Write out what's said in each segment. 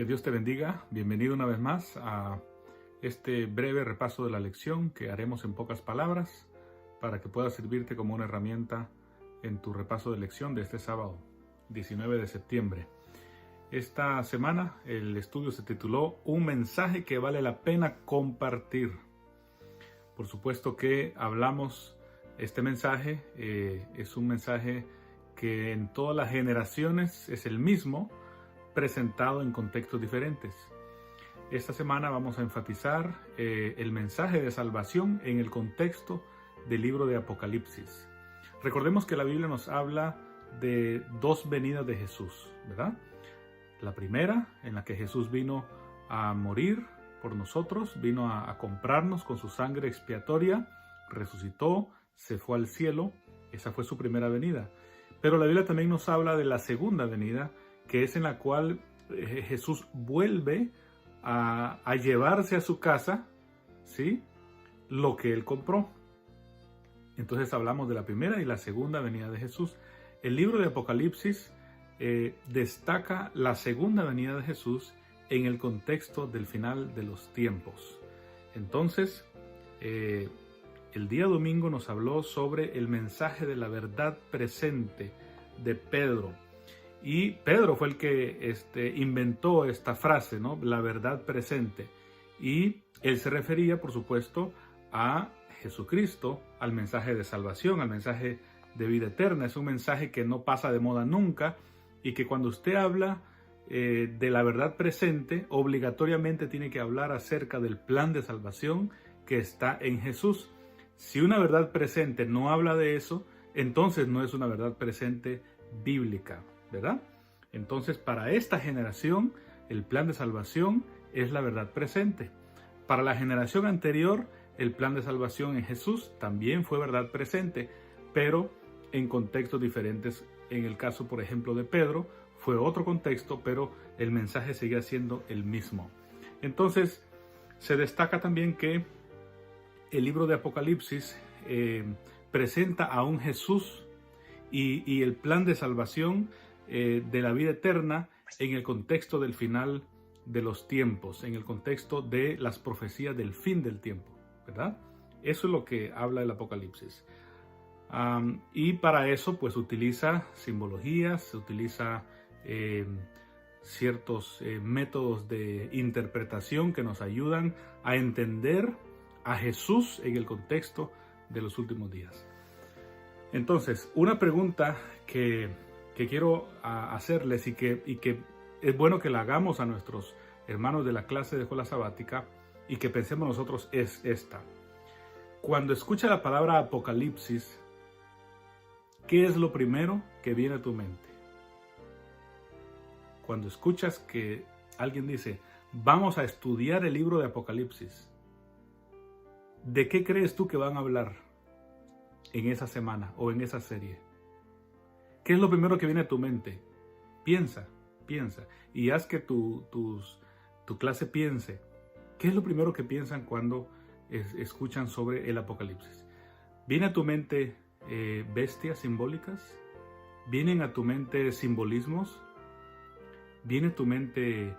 Que Dios te bendiga. Bienvenido una vez más a este breve repaso de la lección que haremos en pocas palabras para que pueda servirte como una herramienta en tu repaso de lección de este sábado, 19 de septiembre. Esta semana el estudio se tituló Un mensaje que vale la pena compartir. Por supuesto que hablamos, este mensaje es un mensaje que en todas las generaciones es el mismo, presentado en contextos diferentes. Esta semana vamos a enfatizar el mensaje de salvación en el contexto del libro de Apocalipsis. Recordemos que la Biblia nos habla de dos venidas de Jesús, ¿verdad? La primera, en la que Jesús vino a morir por nosotros, vino a comprarnos con su sangre expiatoria, resucitó, se fue al cielo. Esa fue su primera venida. Pero la Biblia también nos habla de la segunda venida, que es en la cual Jesús vuelve a llevarse a su casa, ¿sí?, lo que él compró. Entonces hablamos de la primera y la segunda venida de Jesús. El libro de Apocalipsis destaca la segunda venida de Jesús en el contexto del final de los tiempos. Entonces, el día domingo nos habló sobre el mensaje de la verdad presente de Pedro. Y Pedro fue el que inventó esta frase, ¿no? La verdad presente. Y él se refería, por supuesto, a Jesucristo, al mensaje de salvación, al mensaje de vida eterna. Es un mensaje que no pasa de moda nunca y que cuando usted habla de la verdad presente, obligatoriamente tiene que hablar acerca del plan de salvación que está en Jesús. Si una verdad presente no habla de eso, entonces no es una verdad presente bíblica, ¿verdad? Entonces, para esta generación, el plan de salvación es la verdad presente. Para la generación anterior, el plan de salvación en Jesús también fue verdad presente, pero en contextos diferentes. En el caso, por ejemplo, de Pedro, fue otro contexto, pero el mensaje seguía siendo el mismo. Entonces, se destaca también que el libro de Apocalipsis presenta a un Jesús y el plan de salvación de la vida eterna en el contexto del final de los tiempos, en el contexto de las profecías del fin del tiempo, ¿verdad? Eso es lo que habla el Apocalipsis. Y para eso pues utiliza simbologías, utiliza ciertos métodos de interpretación que nos ayudan a entender a Jesús en el contexto de los últimos días. Entonces, una pregunta que quiero hacerles y que es bueno que la hagamos a nuestros hermanos de la clase de escuela sabática y que pensemos nosotros es esta. Cuando escucha la palabra Apocalipsis, ¿qué es lo primero que viene a tu mente? Cuando escuchas que alguien dice, vamos a estudiar el libro de Apocalipsis, ¿de qué crees tú que van a hablar en esa semana o en esa serie? ¿Qué es lo primero que viene a tu mente? Piensa y haz que tu clase piense. ¿Qué es lo primero que piensan cuando escuchan sobre el Apocalipsis? ¿Viene a tu mente bestias simbólicas? ¿Vienen a tu mente simbolismos? ¿Viene a tu mente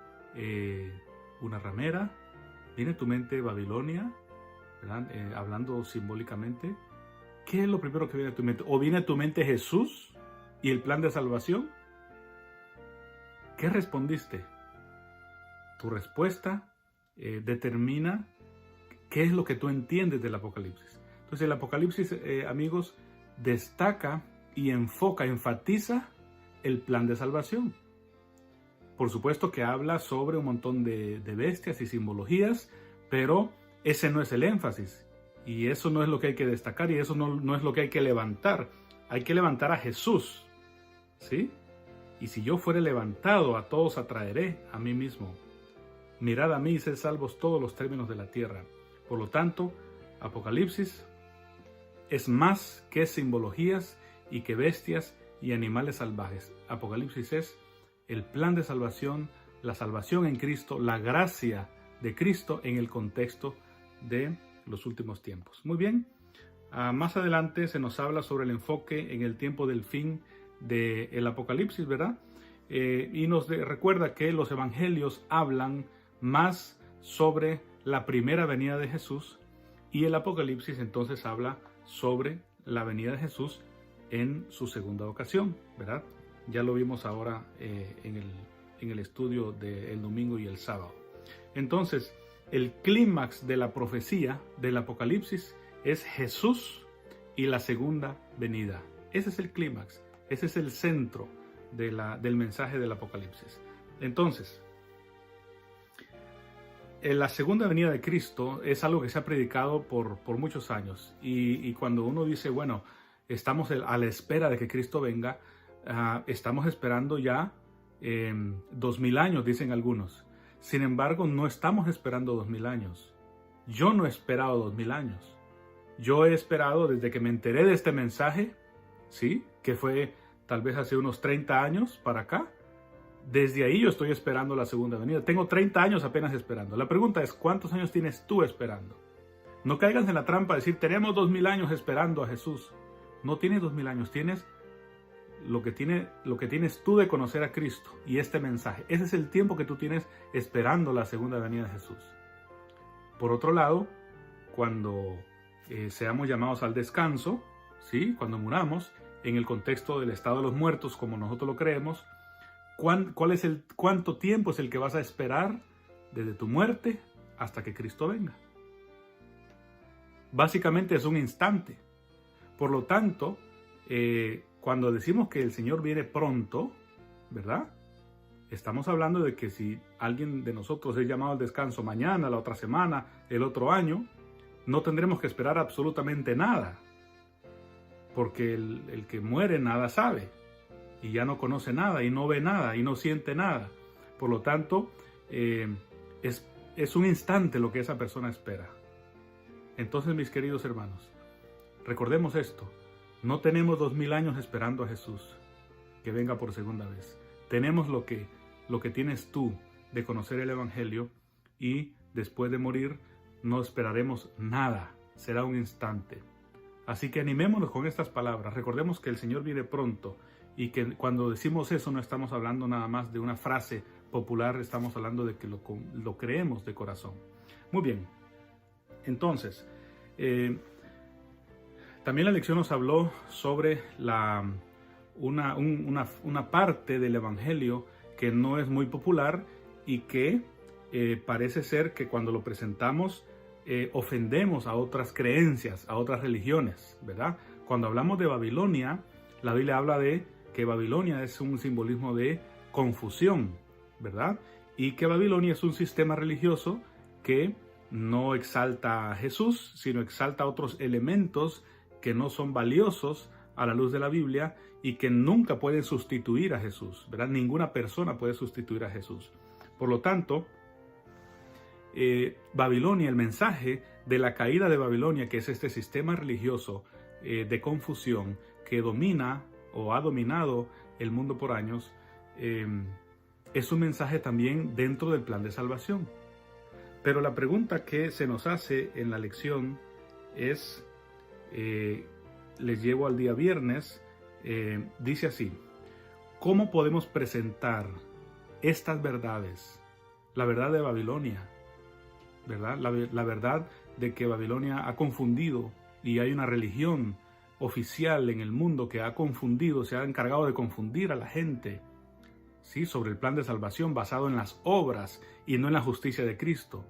una ramera? ¿Viene a tu mente Babilonia? Hablando simbólicamente, ¿qué es lo primero que viene a tu mente? ¿O viene a tu mente Jesús y el plan de salvación? ¿Qué respondiste? Tu respuesta determina qué es lo que tú entiendes del Apocalipsis. Entonces el Apocalipsis, amigos, destaca y enfatiza el plan de salvación. Por supuesto que habla sobre un montón de bestias y simbologías, pero ese no es el énfasis, y eso no es lo que hay que destacar, y eso no es lo que hay que levantar. Hay que levantar a Jesús, ¿sí? Y si yo fuere levantado, a todos atraeré a mí mismo. Mirad a mí y sed salvos todos los términos de la tierra. Por lo tanto, Apocalipsis es más que simbologías y que bestias y animales salvajes. Apocalipsis es el plan de salvación, la salvación en Cristo, la gracia de Cristo en el contexto de los últimos tiempos. Muy bien, más adelante se nos habla sobre el enfoque en el tiempo del fin del Apocalipsis, ¿verdad? y nos recuerda que los evangelios hablan más sobre la primera venida de Jesús, y el Apocalipsis entonces habla sobre la venida de Jesús en su segunda ocasión, ¿verdad? Ya lo vimos ahora en el estudio del domingo y el sábado. Entonces, el clímax de la profecía del Apocalipsis es Jesús y la segunda venida. Ese es el clímax, ese es el centro del mensaje del Apocalipsis. Entonces, la segunda venida de Cristo es algo que se ha predicado por muchos años, y cuando uno dice, bueno, estamos a la espera de que Cristo venga, estamos esperando ya 2000 años, dicen algunos. Sin embargo, no estamos esperando 2000 años. Yo no he esperado 2000 años. Yo he esperado desde que me enteré de este mensaje, ¿sí? Que fue tal vez hace unos 30 años para acá. Desde ahí yo estoy esperando la segunda venida. Tengo 30 años apenas esperando. La pregunta es, ¿cuántos años tienes tú esperando? No caigas en la trampa de decir, tenemos 2000 años esperando a Jesús. No tienes 2000 años, tienes lo que tienes tú de conocer a Cristo y este mensaje. Ese es el tiempo que tú tienes esperando la segunda venida de Jesús. Por otro lado, cuando seamos llamados al descanso, ¿sí? Cuando muramos, en el contexto del estado de los muertos, como nosotros lo creemos, ¿cuánto tiempo es el que vas a esperar desde tu muerte hasta que Cristo venga? Básicamente es un instante. Por lo tanto, cuando decimos que el Señor viene pronto, ¿verdad? Estamos hablando de que si alguien de nosotros es llamado al descanso mañana, la otra semana, el otro año, no tendremos que esperar absolutamente nada. Porque el que muere nada sabe, y ya no conoce nada, y no ve nada, y no siente nada. Por lo tanto, es un instante lo que esa persona espera. Entonces, mis queridos hermanos, recordemos esto. No tenemos 2000 años esperando a Jesús que venga por segunda vez. Tenemos lo que tienes tú de conocer el Evangelio, y después de morir no esperaremos nada. Será un instante. Así que animémonos con estas palabras. Recordemos que el Señor viene pronto, y que cuando decimos eso no estamos hablando nada más de una frase popular, estamos hablando de que lo creemos de corazón. Muy bien. Entonces, también la lección nos habló sobre una parte del Evangelio que no es muy popular, y que parece ser que cuando lo presentamos ofendemos a otras creencias, a otras religiones, ¿verdad? Cuando hablamos de Babilonia, la Biblia habla de que Babilonia es un simbolismo de confusión, ¿verdad? Y que Babilonia es un sistema religioso que no exalta a Jesús, sino exalta otros elementos que no son valiosos a la luz de la Biblia y que nunca pueden sustituir a Jesús, ¿verdad? Ninguna persona puede sustituir a Jesús. Por lo tanto, Babilonia, el mensaje de la caída de Babilonia, que es este sistema religioso de confusión que domina o ha dominado el mundo por años, es un mensaje también dentro del plan de salvación. Pero la pregunta que se nos hace en la lección es, les llevo al día viernes, dice así: ¿cómo podemos presentar estas verdades? La verdad de Babilonia, ¿verdad? La verdad de que Babilonia ha confundido, y hay una religión oficial en el mundo que ha confundido, se ha encargado de confundir a la gente, ¿sí? Sobre el plan de salvación basado en las obras y no en la justicia de Cristo.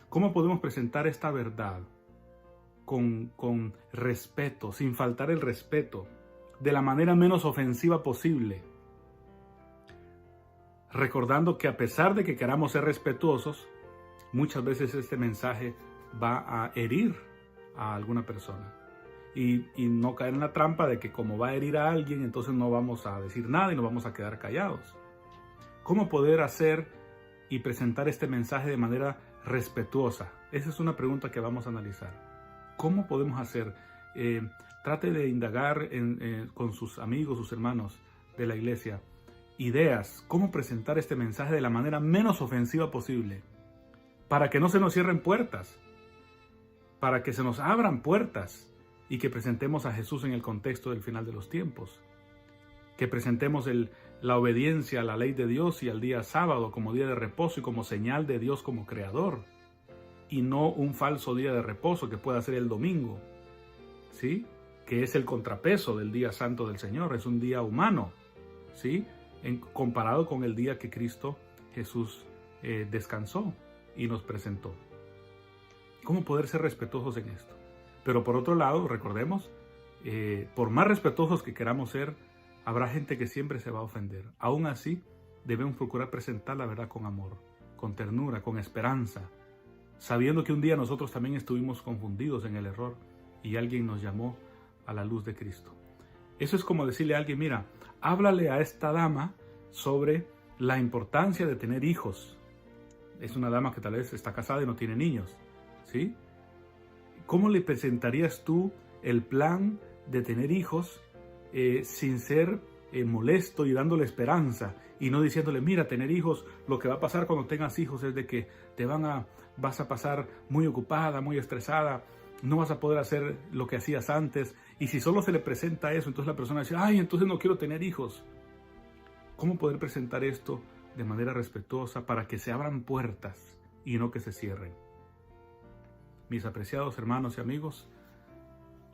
¿Cómo podemos presentar esta verdad con respeto, sin faltar el respeto, de la manera menos ofensiva posible? Recordando que a pesar de que queramos ser respetuosos, muchas veces este mensaje va a herir a alguna persona. Y no caer en la trampa de que como va a herir a alguien, entonces no vamos a decir nada y nos vamos a quedar callados. ¿Cómo poder hacer y presentar este mensaje de manera respetuosa? Esa es una pregunta que vamos a analizar. ¿Cómo podemos hacer? Trate de indagar con sus amigos, sus hermanos de la iglesia, ideas, cómo presentar este mensaje de la manera menos ofensiva posible, para que no se nos cierren puertas, para que se nos abran puertas, y que presentemos a Jesús en el contexto del final de los tiempos, que presentemos la obediencia a la ley de Dios y al día sábado como día de reposo y como señal de Dios como creador, y no un falso día de reposo que pueda ser el domingo, ¿sí? Que es el contrapeso del día santo del Señor, es un día humano, ¿sí? Comparado con el día que Cristo Jesús descansó y nos presentó. ¿Cómo poder ser respetuosos en esto? Pero por otro lado, recordemos, por más respetuosos que queramos ser, habrá gente que siempre se va a ofender. Aún así, debemos procurar presentar la verdad con amor, con ternura, con esperanza, sabiendo que un día nosotros también estuvimos confundidos en el error y alguien nos llamó a la luz de Cristo. Eso es como decirle a alguien, mira, háblale a esta dama sobre la importancia de tener hijos. Es una dama que tal vez está casada y no tiene niños, ¿sí? ¿Cómo le presentarías tú el plan de tener hijos sin ser molesto y dándole esperanza y no diciéndole, mira, tener hijos, lo que va a pasar cuando tengas hijos es de que vas a pasar muy ocupada, muy estresada, no vas a poder hacer lo que hacías antes, y si solo se le presenta eso, entonces la persona dice, ay, entonces no quiero tener hijos? ¿Cómo poder presentar esto de manera respetuosa para que se abran puertas y no que se cierren? Mis apreciados hermanos y amigos,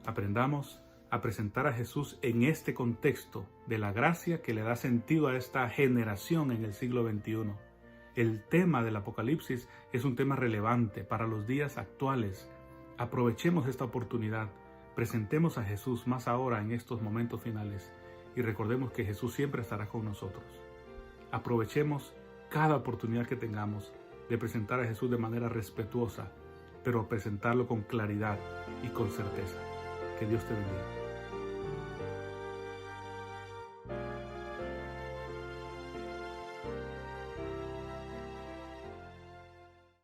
aprendamos a presentar a Jesús en este contexto de la gracia que le da sentido a esta generación en el siglo XXI. El tema del Apocalipsis es un tema relevante para los días actuales. Aprovechemos esta oportunidad, presentemos a Jesús más ahora en estos momentos finales y recordemos que Jesús siempre estará con nosotros. Aprovechemos cada oportunidad que tengamos de presentar a Jesús de manera respetuosa, pero presentarlo con claridad y con certeza. Que Dios te bendiga.